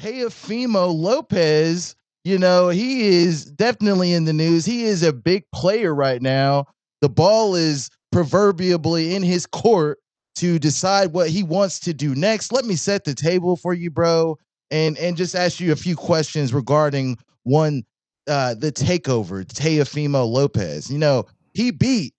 Teofimo Lopez, he is definitely in the news. He is a big player right now. The ball is proverbially in his court to decide what he wants to do next. Let me set the table for you, bro, and just ask you a few questions regarding the takeover, Teofimo Lopez. He beat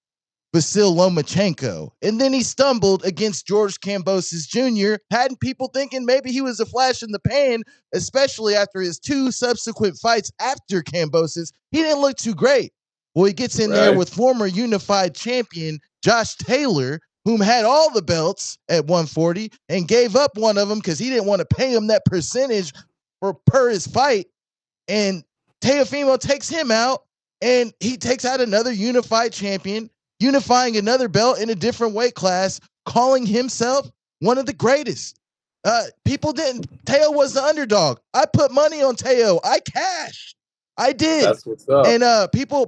Vasil Lomachenko. And then he stumbled against George Kambosos Jr., had people thinking maybe he was a flash in the pan, especially after his two subsequent fights after Kambosos. He didn't look too great. Well, he gets in there with former unified champion Josh Taylor, whom had all the belts at 140 and gave up one of them because he didn't want to pay him that percentage per his fight. And Teofimo takes him out, and he takes out another unified champion, unifying another belt in a different weight class, calling himself one of the greatest. Teo was the underdog. I put money on Teo. I cashed. I did. That's what's up. And people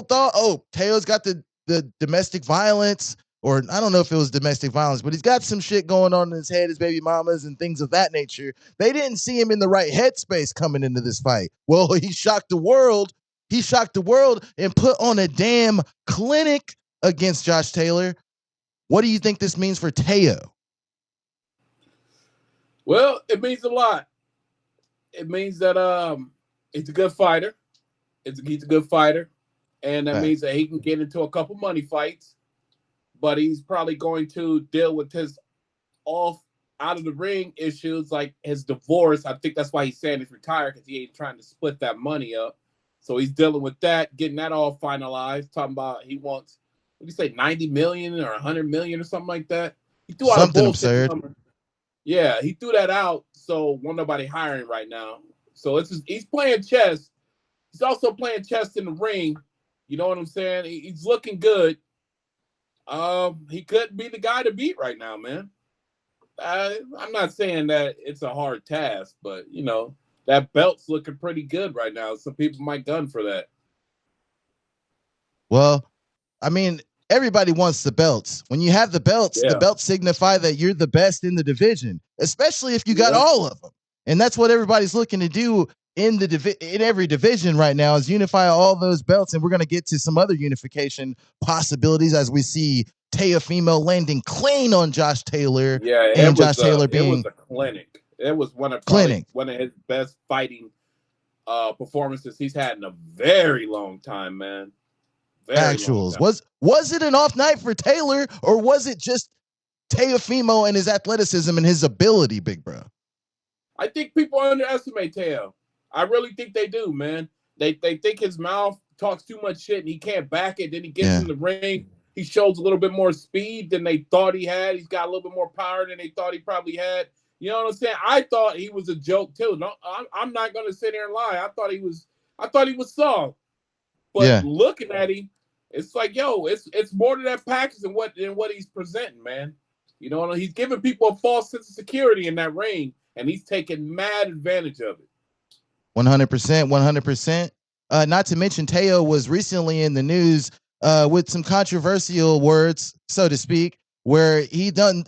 thought, oh, Teo's got the domestic violence, or I don't know if it was domestic violence, but he's got some shit going on in his head, his baby mamas and things of that nature. They didn't see him in the right headspace coming into this fight. Well, he shocked the world. He shocked the world and put on a damn clinic against Josh Taylor. What do you think this means for Teo? Well, it means a lot. It means that he's a good fighter. He's a good fighter. And that means that he can get into a couple money fights. But he's probably going to deal with his out of the ring issues, like his divorce. I think that's why he's saying he's retired, because he ain't trying to split that money up. So he's dealing with that, getting that all finalized. Talking about he wants, what do you say, 90 million or 100 million or something like that. He threw out something absurd. Number. Yeah, he threw that out. So won't nobody hiring right now. So he's playing chess. He's also playing chess in the ring. You know what I'm saying? He's looking good. He could be the guy to beat right now, man. I'm not saying that it's a hard task, but that belt's looking pretty good right now. Some people might gun for that. Well, I mean, everybody wants the belts. When you have the belts, the belts signify that you're the best in the division, especially if you got all of them. And that's what everybody's looking to do in every division right now, is unify all those belts. And we're going to get to some other unification possibilities as we see Teofimo landing clean on Josh Taylor. Yeah, and Josh Taylor being it was a clinic. It was one of his best fighting performances he's had in a very long time, man. Actuals. Was it an off night for Taylor, or was it just Teofimo and his athleticism and his ability, big bro? I think people underestimate Teo. I really think they do, man. They think his mouth talks too much shit and he can't back it. Then he gets in the ring. He shows a little bit more speed than they thought he had. He's got a little bit more power than they thought he probably had. You know what I'm saying? I thought he was a joke too. No, I'm not going to sit here and lie. I thought he was soft. But looking at him, it's like, yo, it's more to that package than what he's presenting, man. You know, he's giving people a false sense of security in that ring, and he's taking mad advantage of it. 100%. Not to mention, Teo was recently in the news with some controversial words, so to speak, where he doesn't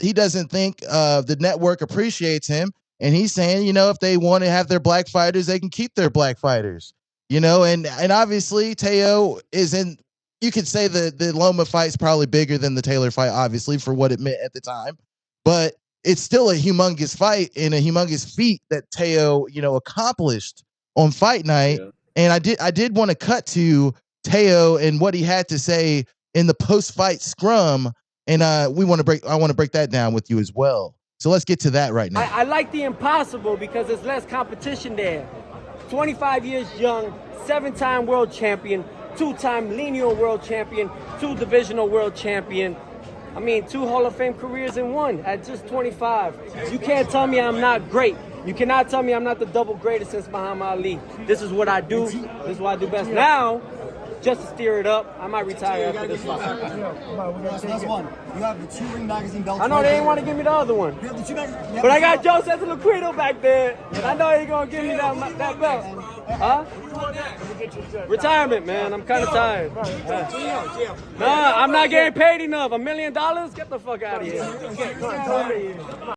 think the network appreciates him, and he's saying, if they want to have their black fighters, they can keep their black fighters. And obviously Teo is in. You could say the Loma fight's probably bigger than the Taylor fight, obviously, for what it meant at the time, but it's still a humongous fight and a humongous feat that Teo, accomplished on fight night. Yeah. And I did want to cut to Teo and what he had to say in the post-fight scrum. And I want to break that down with you as well. So let's get to that right now. I like the impossible because there's less competition there. 25 years young, 7-time world champion, 2-time lineal world champion, 2 divisional world champion. I mean, 2 Hall of Fame careers in one at just 25. You can't tell me I'm not great. You cannot tell me I'm not the double greatest since Muhammad Ali. This is what I do. This is what I do best. Now, just to steer it up, I might retire after this fight. That's one. You have the 2 Ring Magazine belts. I know they ain't want to give me the other one. You have the 2 magazine. But I got Joe Cesar back there. I know he going to give me that belt. Huh? Retirement, man. I'm kind of tired. Nah, I'm not getting paid enough. $1 million? Get the fuck out of here.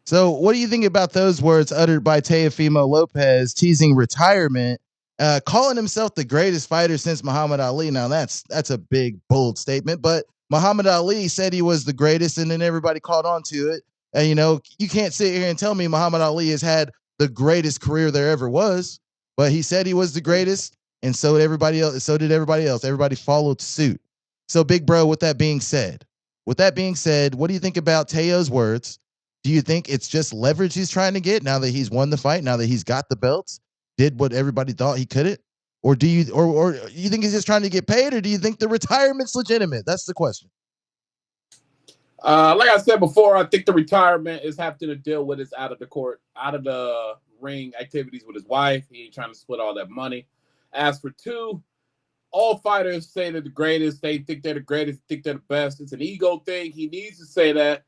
So, what do you think about those words uttered by Teofimo Lopez, teasing retirement, calling himself the greatest fighter since Muhammad Ali? Now, that's a big, bold statement, but Muhammad Ali said he was the greatest, and then everybody caught on to it. And you can't sit here and tell me Muhammad Ali has had the greatest career there ever was, but he said he was the greatest, and so did everybody else. So did everybody else. Everybody followed suit. So, big bro, with that being said, what do you think about Teo's words? Do you think it's just leverage he's trying to get now that he's won the fight, now that he's got the belts, did what everybody thought he couldn't? Or do you or you think he's just trying to get paid, or do you think the retirement's legitimate? That's the question. Like I said before, I think the retirement is having to deal with his out of the ring activities with his wife. He ain't trying to split all that money. As for two, all fighters say they're the greatest. They think they're the greatest, think they're the best. It's an ego thing. He needs to say that.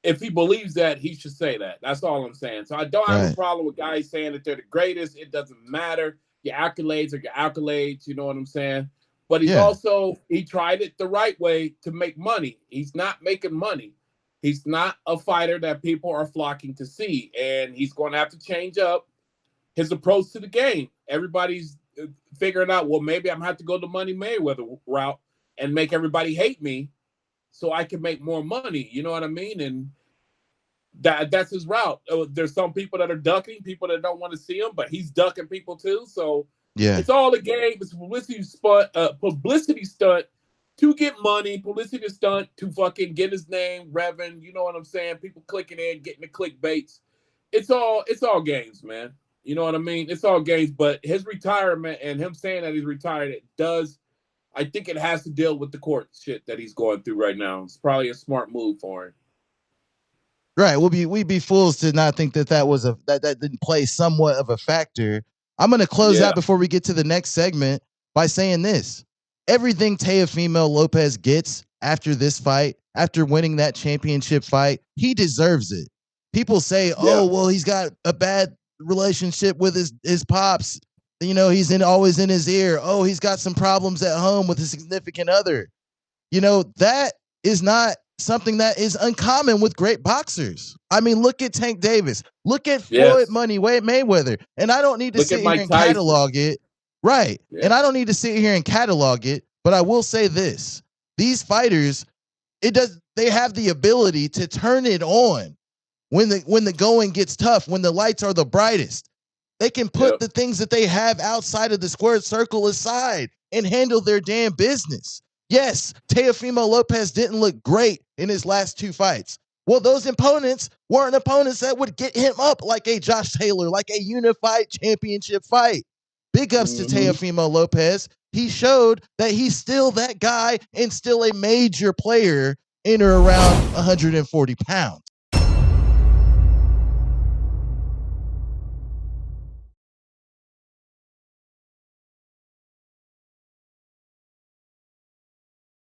If he believes that, he should say that. That's all I'm saying. So I don't have a problem with guys saying that they're the greatest. It doesn't matter. Your accolades are your accolades. You know what I'm saying? But he's also, he tried it the right way to make money. He's not making money. He's not a fighter that people are flocking to see. And he's going to have to change up his approach to the game. Everybody's figuring out, well, maybe I'm going to have to go the Money Mayweather route and make everybody hate me, so I can make more money. You know what I mean? And that's his route. There's some people that are ducking, people that don't want to see him, but he's ducking people too. So it's all a game. It's a publicity stunt to get money, publicity stunt to fucking get his name, revving. You know what I'm saying? People clicking in, getting the clickbaits. It's all games, man. You know what I mean? It's all games. But his retirement and him saying that he's retired, I think it has to deal with the court shit that he's going through right now. It's probably a smart move for him. Right. We'd be fools to not think that was that didn't play somewhat of a factor. I'm going to close out before we get to the next segment by saying this. Everything Teofimo Lopez gets after this fight, after winning that championship fight, he deserves it. People say, oh, well, he's got a bad relationship with his pops. He's always in his ear. Oh, he's got some problems at home with his significant other. That is not something that is uncommon with great boxers. I mean, look at Tank Davis. Look at Floyd Mayweather. And I don't need to sit here and catalog it. Right. Yeah. And I don't need to sit here and catalog it, but I will say this. These fighters, they have the ability to turn it on when the going gets tough, when the lights are the brightest. They can put the things that they have outside of the squared circle aside and handle their damn business. Yes, Teofimo Lopez didn't look great in his last two fights. Well, those opponents weren't opponents that would get him up like a Josh Taylor, like a unified championship fight. Big ups to Teofimo Lopez. He showed that he's still that guy and still a major player in or around 140 pounds.